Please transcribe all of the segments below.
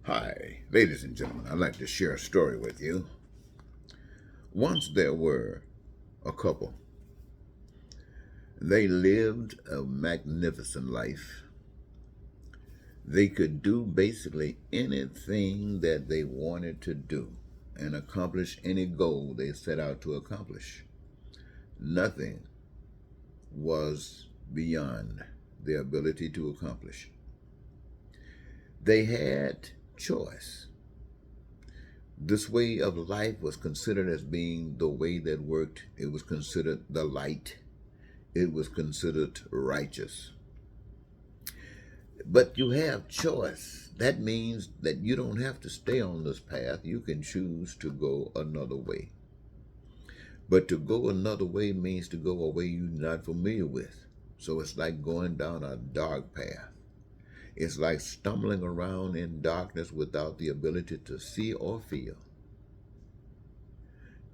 Hi, ladies and gentlemen. I'd like to share a story with you. Once there were a couple. They lived a magnificent life. They could do basically anything that they wanted to do and accomplish any goal they set out to accomplish. Nothing was beyond their ability to accomplish. They had choice. This way of life was considered as being the way that worked. It was considered the light. It was considered righteous. But you have choice. That means that you don't have to stay on this path. You can choose to go another way. But to go another way means to go a way you're not familiar with. So it's like going down a dark path. It's like stumbling around in darkness without the ability to see or feel.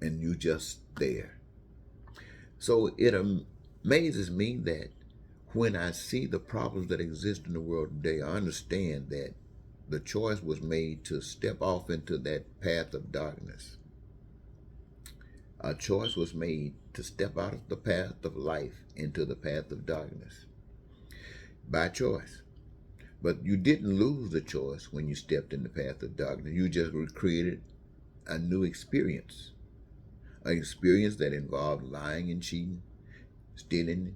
And you just there. So it amazes me that when I see the problems that exist in the world today, I understand that the choice was made to step off into that path of darkness. A choice was made to step out of the path of life into the path of darkness by choice. But you didn't lose the choice when you stepped in the path of darkness. You just created a new experience, an experience that involved lying and cheating, stealing,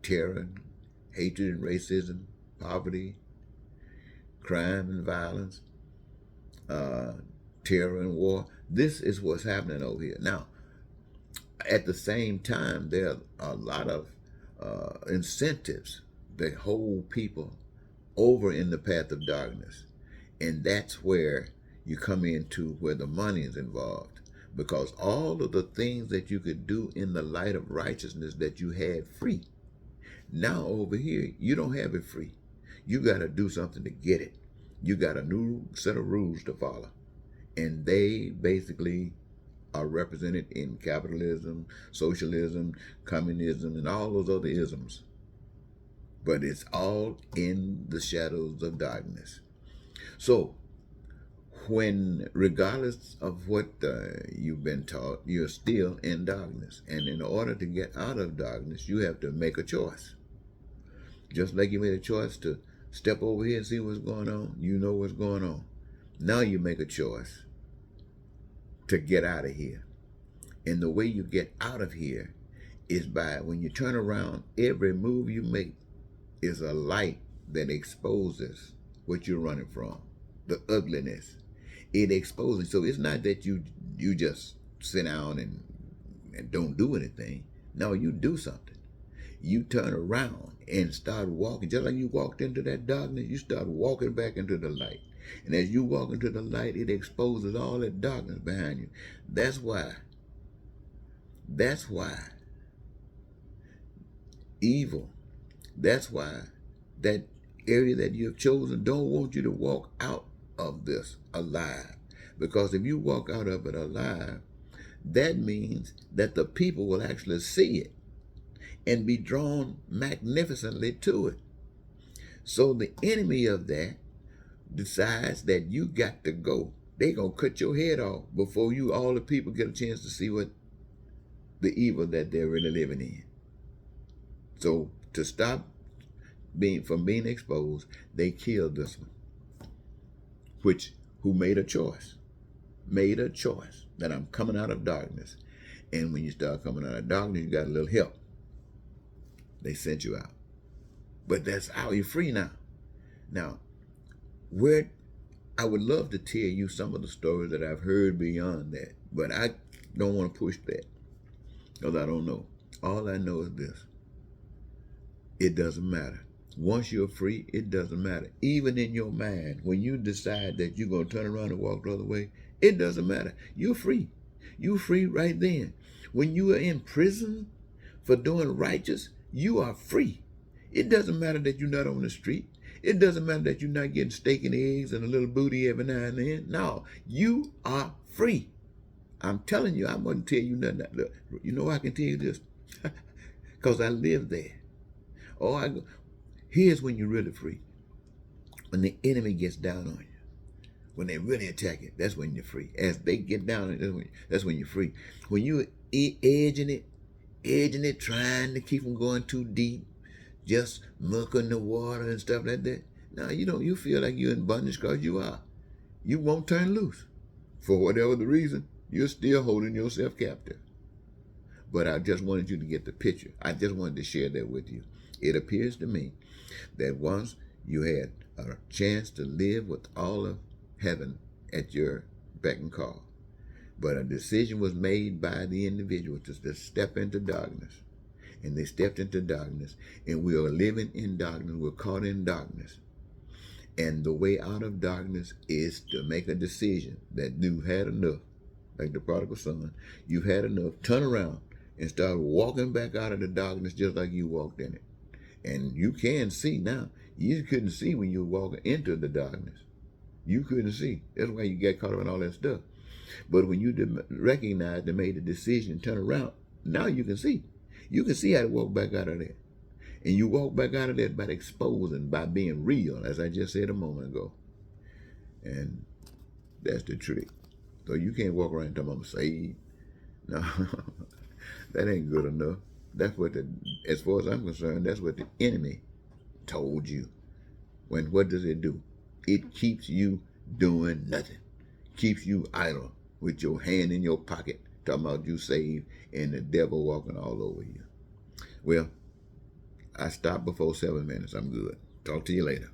terror, hatred and racism, poverty, crime and violence, terror and war. This is what's happening over here. Now, at the same time, there are a lot of incentives that hold people over in the path of darkness. And that's where you come into where the money is involved. Because all of the things that you could do in the light of righteousness that you had free, now over here, you don't have it free. You got to do something to get it. You got a new set of rules to follow. And they basically are represented in capitalism, socialism, communism, and all those other isms. But it's all in the shadows of darkness. So, when, regardless of what you've been taught, you're still in darkness. And in order to get out of darkness, you have to make a choice. Just like you made a choice to step over here and see what's going on, you know what's going on. Now you make a choice to get out of here. And the way you get out of here is by, when you turn around, every move you make is a light that exposes what you're running from, the ugliness. It exposes. So it's not that you just sit down and don't do anything. No, you do something. You turn around and start walking. Just like you walked into that darkness, you start walking back into the light. And as you walk into the light, it exposes all that darkness behind you. That's why evil, that's why that area that you have chosen don't want you to walk out of this alive. Because if you walk out of it alive, that means that the people will actually see it and be drawn magnificently to it. So the enemy of that decides that you got to go. They gonna cut your head off before all the people get a chance to see what the evil that they're really living in. So to stop from being exposed, they killed this one, who made a choice that I'm coming out of darkness. And when you start coming out of darkness, you got a little help. They sent you out. But that's how you're free now. Now, where I would love to tell you some of the stories that I've heard beyond that, but I don't want to push that because I don't know. All I know is this. It doesn't matter. Once you're free, it doesn't matter. Even in your mind, when you decide that you're going to turn around and walk the other way, it doesn't matter. You're free. You're free right then. When you are in prison for doing righteous, you are free. It doesn't matter that you're not on the street. It doesn't matter that you're not getting steak and eggs and a little booty every now and then. No, you are free. I'm telling you, I'm going to tell you nothing. Look, you know I can tell you this? Because I live there. Here's when you're really free. When the enemy gets down on you. When they really attack it, that's when you're free. As they get down, that's when you're free. When you're edging it, trying to keep them going too deep, just mucking the water and stuff like that. Now you don't. You feel like you're in bondage because you are. You won't turn loose. For whatever the reason, you're still holding yourself captive. But I just wanted you to get the picture. I just wanted to share that with you. It appears to me that once you had a chance to live with all of heaven at your beck and call, but a decision was made by the individual to step into darkness. And they stepped into darkness, and we are living in darkness. We're caught in darkness. And the way out of darkness is to make a decision that you've had enough, like the prodigal son. You've had enough. Turn around and start walking back out of the darkness just like you walked in it. And you can see now. You couldn't see when you were walking into the darkness. You couldn't see. That's why you got caught up in all that stuff. But when you recognized and made the decision and turn around, now you can see. You can see how to walk back out of there. And you walk back out of that by exposing, by being real, as I just said a moment ago. And that's the trick. So you can't walk around and tell them I'm saved. No, that ain't good enough. That's what as far as I'm concerned, that's what the enemy told you. When what does it do? It keeps you doing nothing. Keeps you idle with your hand in your pocket, talking about you saved and the devil walking all over you. Well, I stopped before 7 minutes. I'm good. Talk to you later.